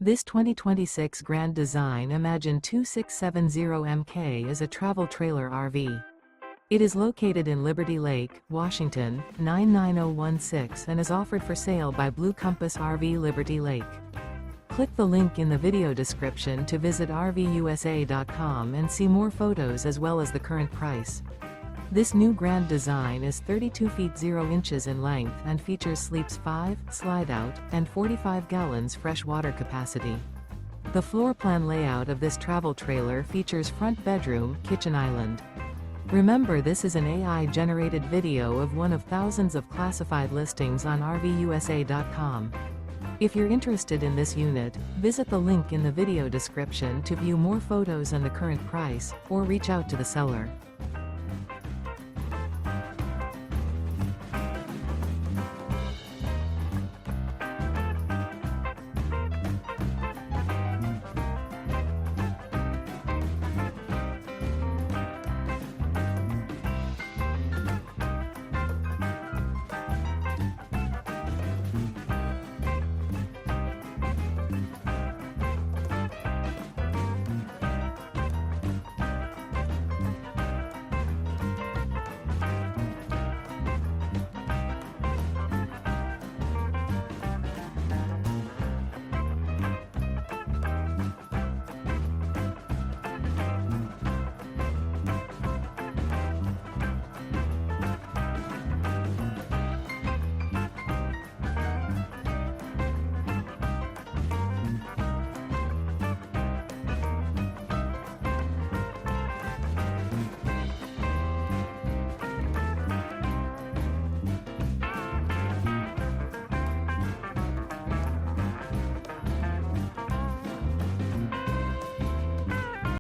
This 2026 Grand Design Imagine 2670MK is a travel trailer RV. It is located in Liberty Lake, Washington, 99016 and is offered for sale by Blue Compass RV Liberty Lake. Click the link in the video description to visit RVUSA.com and see more photos as well as the current price. This new Grand Design is 32 feet 0 inches in length and features sleeps 5, slide-out, and 45 gallons fresh water capacity. The floor plan layout of this travel trailer features front bedroom, kitchen island. Remember, this is an AI-generated video of one of thousands of classified listings on RVUSA.com. If you're interested in this unit, visit the link in the video description to view more photos and the current price, or reach out to the seller.